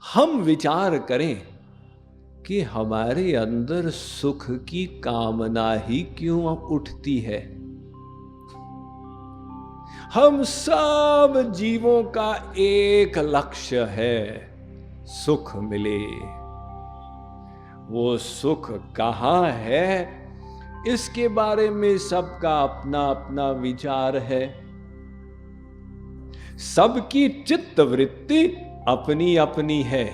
हम विचार करें कि हमारे अंदर सुख की कामना ही क्यों उठती है। हम सब जीवों का एक लक्ष्य है, सुख मिले। वो सुख कहाँ है, इसके बारे में सबका अपना अपना विचार है। सबकी चित्त वृत्ति अपनी अपनी है,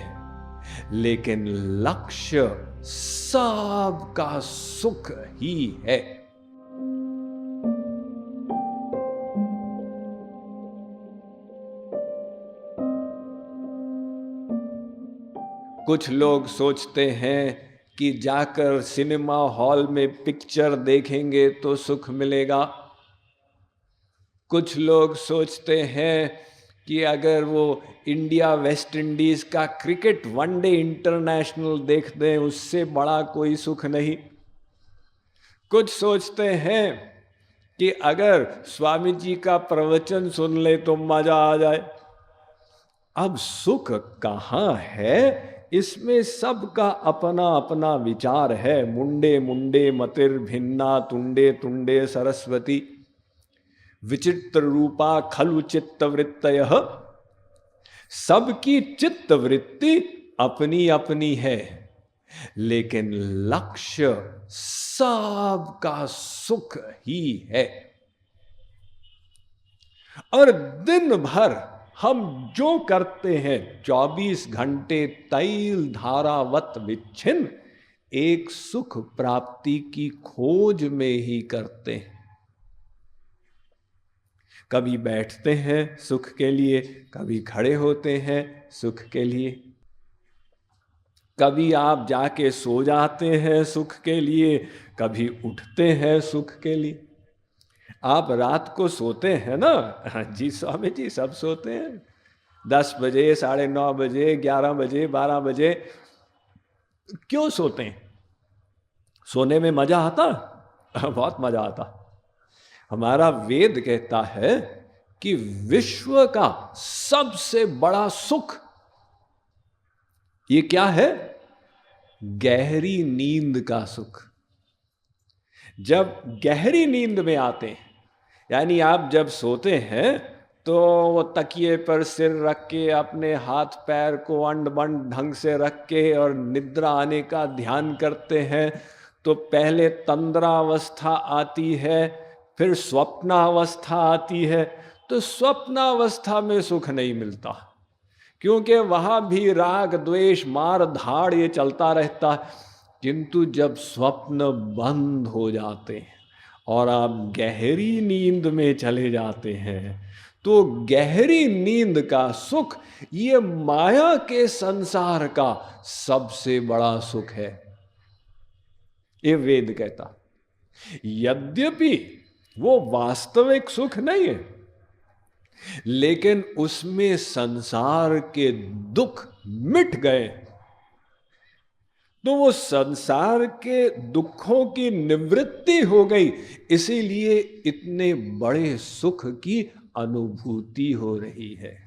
लेकिन लक्ष्य सबका सुख ही है। कुछ लोग सोचते हैं कि जाकर सिनेमा हॉल में पिक्चर देखेंगे तो सुख मिलेगा। कुछ लोग सोचते हैं कि अगर वो इंडिया वेस्ट इंडीज का क्रिकेट वनडे इंटरनेशनल देख दें उससे बड़ा कोई सुख नहीं। कुछ सोचते हैं कि अगर स्वामी जी का प्रवचन सुन ले तो मजा आ जाए। अब सुख कहाँ है, इसमें सबका अपना अपना विचार है। मुंडे मुंडे मतिर भिन्ना तुंडे तुंडे सरस्वती विचित्र रूपा खलु चित्त वृत्तयः। सबकी चित्त वृत्ति अपनी अपनी है, लेकिन लक्ष्य सबका सुख ही है। और दिन भर हम जो करते हैं 24 घंटे तैल धारावत विच्छिन्न एक सुख प्राप्ति की खोज में ही करते हैं। कभी बैठते हैं सुख के लिए, कभी खड़े होते हैं सुख के लिए, कभी आप जाके सो जाते हैं सुख के लिए, कभी उठते हैं सुख के लिए। आप रात को सोते हैं ना? जी स्वामी जी, सब सोते हैं 10 बजे, 9:30 बजे, 11 बजे, 12 बजे। क्यों सोते हैं? सोने में मजा आता? बहुत मजा आता। हमारा वेद कहता है कि विश्व का सबसे बड़ा सुख ये क्या है? गहरी नींद का सुख। जब गहरी नींद में आते हैं, यानी आप जब सोते हैं तो वो तकिए पर सिर रख के अपने हाथ पैर को अंड बंड ढंग से रख के और निद्रा आने का ध्यान करते हैं, तो पहले तंद्रावस्था आती है, फिर स्वप्नावस्था आती है। तो स्वप्नावस्था में सुख नहीं मिलता, क्योंकि वहां भी राग द्वेष मार धाड़ ये चलता रहता है। किंतु जब स्वप्न बंद हो जाते हैं और आप गहरी नींद में चले जाते हैं, तो गहरी नींद का सुख ये माया के संसार का सबसे बड़ा सुख है, ये वेद कहता। यद्यपि वो वास्तविक सुख नहीं है, लेकिन उसमें संसार के दुख मिट गए। तो वो संसार के दुखों की निवृत्ति हो गई, इसीलिए इतने बड़े सुख की अनुभूति हो रही है।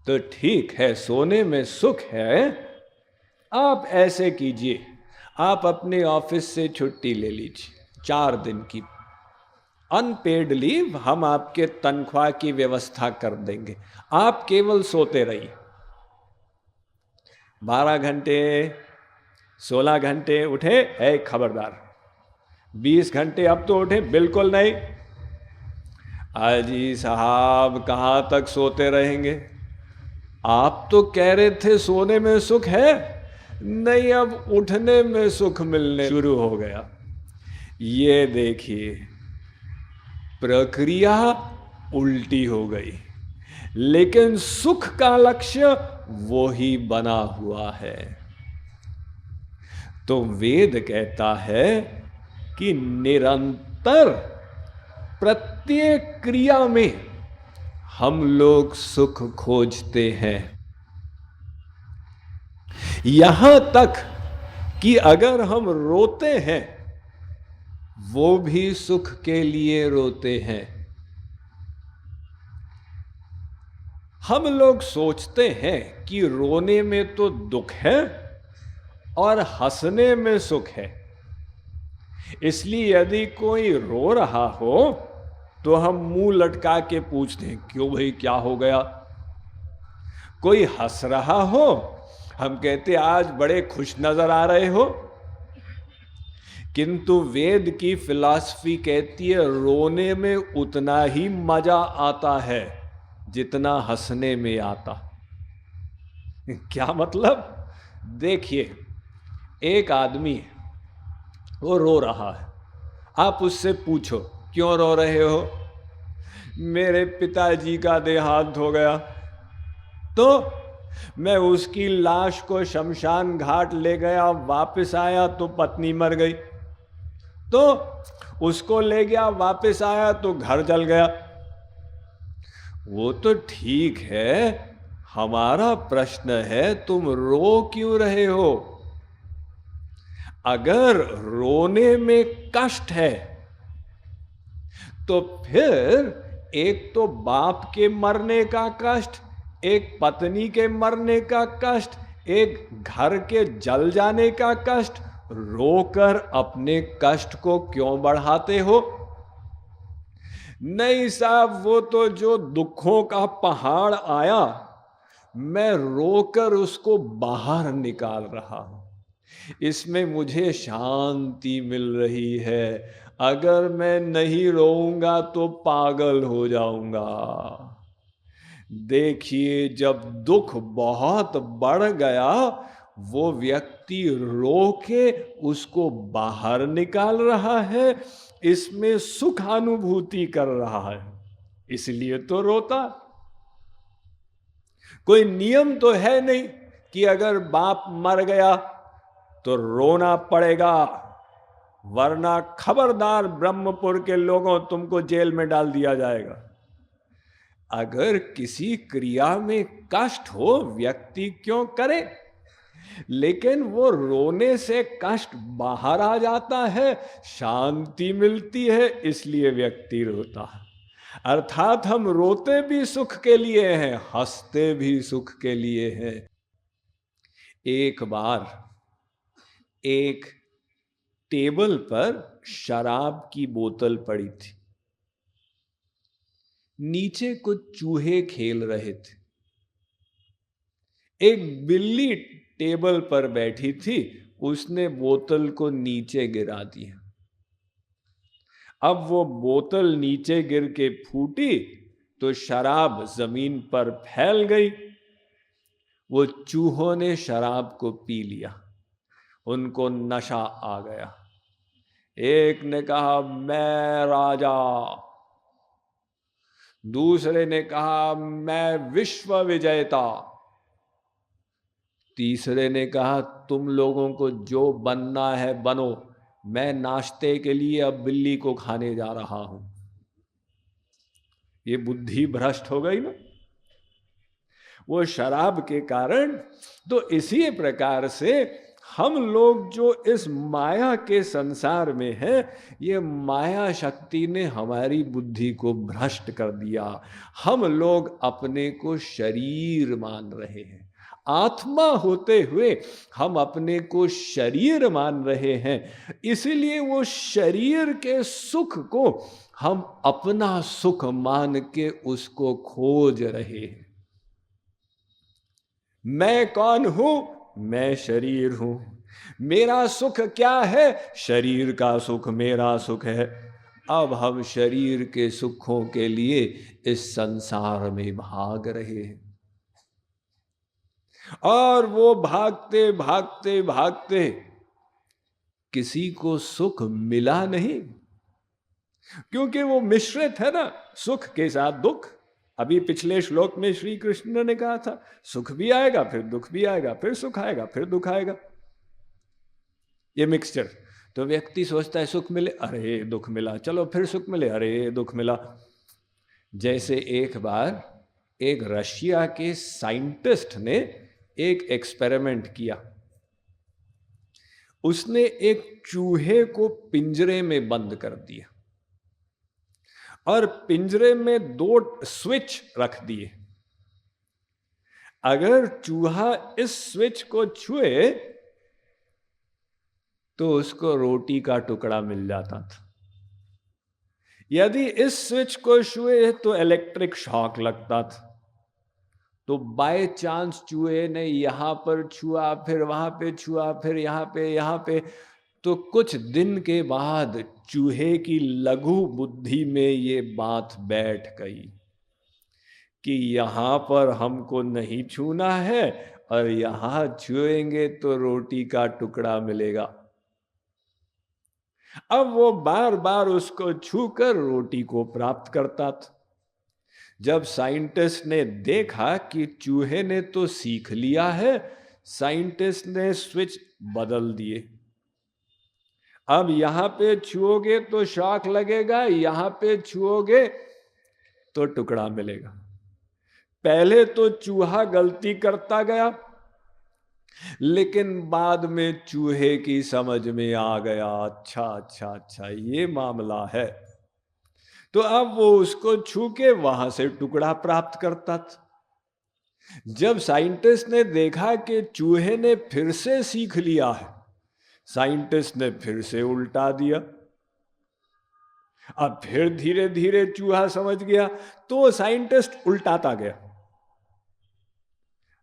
तो ठीक है, सोने में सुख है। आप ऐसे कीजिए, आप अपने ऑफिस से छुट्टी ले लीजिए 4 दिन की अनपेड लीव, हम आपके तनख्वाह की व्यवस्था कर देंगे। आप केवल सोते रहिए 12 घंटे 16 घंटे उठे, है खबरदार 20 घंटे अब तो उठे बिल्कुल नहीं। अजी साहब कहाँ तक सोते रहेंगे? आप तो कह रहे थे सोने में सुख है। नहीं, अब उठने में सुख मिलने शुरू हो गया। ये देखिए, प्रक्रिया उल्टी हो गई, लेकिन सुख का लक्ष्य वो ही बना हुआ है। तो वेद कहता है कि निरंतर प्रत्येक क्रिया में हम लोग सुख खोजते हैं, यहां तक कि अगर हम रोते हैं वो भी सुख के लिए रोते हैं। हम लोग सोचते हैं कि रोने में तो दुख है और हंसने में सुख है, इसलिए यदि कोई रो रहा हो तो हम मुंह लटका के पूछते हैं क्यों भाई, क्या हो गया। कोई हंस रहा हो, हम कहते आज बड़े खुश नजर आ रहे हो। किंतु वेद की फिलॉसफी कहती है रोने में उतना ही मजा आता है जितना हंसने में आता। क्या मतलब? देखिए, एक आदमी है, वो रो रहा है, आप उससे पूछो क्यों रो रहे हो? मेरे पिताजी का देहांत हो गया। तो मैं उसकी लाश को शमशान घाट ले गया, वापस आया तो पत्नी मर गई। तो उसको ले गया, वापस आया तो घर जल गया। वो तो ठीक है, हमारा प्रश्न है तुम रो क्यों रहे हो? अगर रोने में कष्ट है तो फिर एक तो बाप के मरने का कष्ट, एक पत्नी के मरने का कष्ट, एक घर के जल जाने का कष्ट, रोकर अपने कष्ट को क्यों बढ़ाते हो? नहीं साहब, वो तो जो दुखों का पहाड़ आया, मैं रोकर उसको बाहर निकाल रहा हूं, इसमें मुझे शांति मिल रही है। अगर मैं नहीं रोऊंगा तो पागल हो जाऊंगा। देखिए, जब दुख बहुत बढ़ गया, वो व्यक्ति रो के उसको बाहर निकाल रहा है, इसमें सुखानुभूति कर रहा है, इसलिए तो रोता। कोई नियम तो है नहीं कि अगर बाप मर गया तो रोना पड़ेगा, वरना खबरदार ब्रह्मपुर के लोगों, तुमको जेल में डाल दिया जाएगा। अगर किसी क्रिया में कष्ट हो, व्यक्ति क्यों करे? लेकिन वो रोने से कष्ट बाहर आ जाता है, शांति मिलती है, इसलिए व्यक्ति रोता है। अर्थात हम रोते भी सुख के लिए हैं, हंसते भी सुख के लिए हैं। एक बार एक टेबल पर शराब की बोतल पड़ी थी, नीचे कुछ चूहे खेल रहे थे। एक बिल्ली टेबल पर बैठी थी, उसने बोतल को नीचे गिरा दिया। अब वो बोतल नीचे गिर के फूटी तो शराब जमीन पर फैल गई। वो चूहों ने शराब को पी लिया, उनको नशा आ गया। एक ने कहा मैं राजा, दूसरे ने कहा मैं विश्व विजेता, तीसरे ने कहा तुम लोगों को जो बनना है बनो, मैं नाश्ते के लिए अब बिल्ली को खाने जा रहा हूं। ये बुद्धि भ्रष्ट हो गई ना, वो शराब के कारण। तो इसी प्रकार से हम लोग जो इस माया के संसार में हैं, ये माया शक्ति ने हमारी बुद्धि को भ्रष्ट कर दिया। हम लोग अपने को शरीर मान रहे हैं, आत्मा होते हुए हम अपने को शरीर मान रहे हैं। इसीलिए वो शरीर के सुख को हम अपना सुख मान के उसको खोज रहे हैं। मैं कौन हूं? मैं शरीर हूं। मेरा सुख क्या है? शरीर का सुख मेरा सुख है। अब हम शरीर के सुखों के लिए इस संसार में भाग रहे हैं, और वो भागते भागते भागते किसी को सुख मिला नहीं, क्योंकि वो मिश्रित है ना, सुख के साथ दुख। अभी पिछले श्लोक में श्री कृष्ण ने कहा था सुख भी आएगा, फिर दुख भी आएगा, फिर सुख आएगा, फिर दुख आएगा, ये मिक्सचर। तो व्यक्ति सोचता है सुख मिले, अरे दुख मिला, चलो फिर सुख मिले, अरे दुख मिला। जैसे एक बार एक रशिया के साइंटिस्ट ने एक एक्सपेरिमेंट किया। उसने एक चूहे को पिंजरे में बंद कर दिया और पिंजरे में 2 स्विच रख दिए। अगर चूहा इस स्विच को छुए तो उसको रोटी का टुकड़ा मिल जाता था। यदि इस स्विच को छुए तो इलेक्ट्रिक शॉक लगता था। तो बाय चांस चूहे ने यहां पर छुआ, फिर वहां पे छुआ, फिर यहां पे, तो कुछ दिन के बाद चूहे की लघु बुद्धि में ये बात बैठ गई कि यहां पर हमको नहीं छूना है और यहां छुएंगे तो रोटी का टुकड़ा मिलेगा। अब वो बार बार उसको छूकर रोटी को प्राप्त करता था। जब साइंटिस्ट ने देखा कि चूहे ने तो सीख लिया है, साइंटिस्ट ने स्विच बदल दिए। अब यहां पे छुओगे तो शॉक लगेगा, यहां पे छुओगे तो टुकड़ा मिलेगा। पहले तो चूहा गलती करता गया, लेकिन बाद में चूहे की समझ में आ गया, अच्छा अच्छा अच्छा ये मामला है। तो अब वो उसको छू के वहां से टुकड़ा प्राप्त करता था। जब साइंटिस्ट ने देखा कि चूहे ने फिर से सीख लिया है, साइंटिस्ट ने फिर से उल्टा दिया। अब फिर धीरे धीरे चूहा समझ गया, तो साइंटिस्ट उल्टाता गया।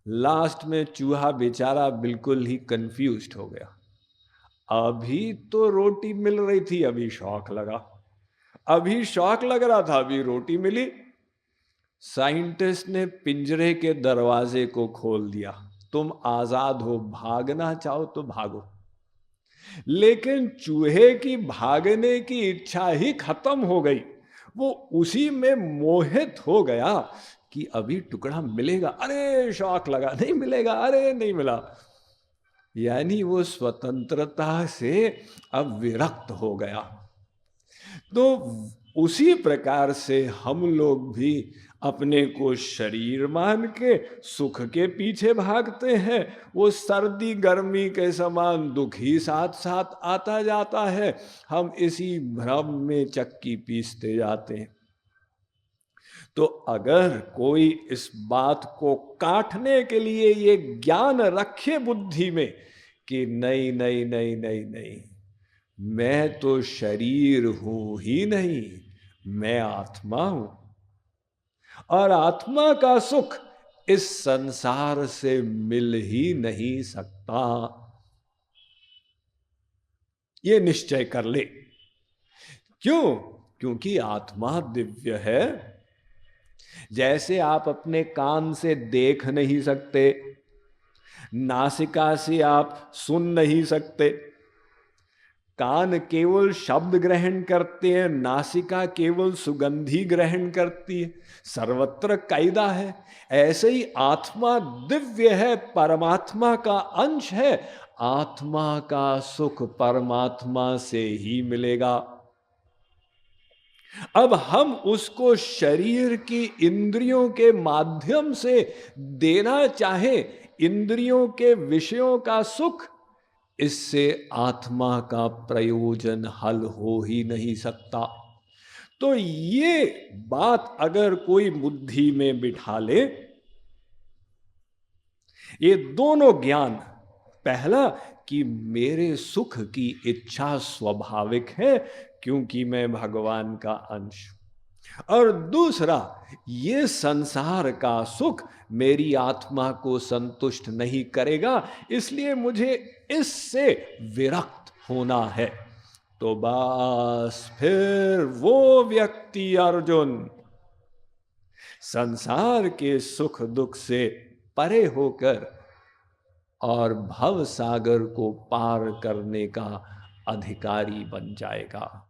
लास्ट में चूहा बेचारा बिल्कुल ही कंफ्यूज्ड हो गया। अभी तो रोटी मिल रही थी, अभी शौक लगा, अभी शौक लग रहा था, अभी रोटी मिली। साइंटिस्ट ने पिंजरे के दरवाजे को खोल दिया, तुम आजाद हो, भागना चाहो तो भागो। लेकिन चूहे की भागने की इच्छा ही खत्म हो गई। वो उसी में मोहित हो गया कि अभी टुकड़ा मिलेगा, अरे शौक लगा, नहीं मिलेगा, अरे नहीं मिला। यानी वो स्वतंत्रता से अब विरक्त हो गया। तो उसी प्रकार से हम लोग भी अपने को शरीर मान के सुख के पीछे भागते हैं। वो सर्दी गर्मी के समान दुख ही साथ साथ आता जाता है, हम इसी भ्रम में चक्की पीसते जाते हैं। तो अगर कोई इस बात को काटने के लिए ये ज्ञान रखे बुद्धि में कि नहीं नहीं नहीं नहीं नहीं, मैं तो शरीर हूं ही नहीं, मैं आत्मा हूं, और आत्मा का सुख इस संसार से मिल ही नहीं सकता, ये निश्चय कर ले। क्यों? क्योंकि आत्मा दिव्य है। जैसे आप अपने कान से देख नहीं सकते, नासिका से आप सुन नहीं सकते, कान केवल शब्द ग्रहण करते हैं, नासिका केवल सुगंधी ग्रहण करती है, सर्वत्र कायदा है। ऐसे ही आत्मा दिव्य है, परमात्मा का अंश है, आत्मा का सुख परमात्मा से ही मिलेगा। अब हम उसको शरीर की इंद्रियों के माध्यम से देना चाहे, इंद्रियों के विषयों का सुख, इससे आत्मा का प्रयोजन हल हो ही नहीं सकता। तो ये बात अगर कोई बुद्धि में बिठा ले, ये दोनों ज्ञान, पहला कि मेरे सुख की इच्छा स्वाभाविक है क्योंकि मैं भगवान का अंश, और दूसरा ये संसार का सुख मेरी आत्मा को संतुष्ट नहीं करेगा, इसलिए मुझे इससे विरक्त होना है। तो बस फिर वो व्यक्ति अर्जुन संसार के सुख दुख से परे होकर और भव सागर को पार करने का अधिकारी बन जाएगा।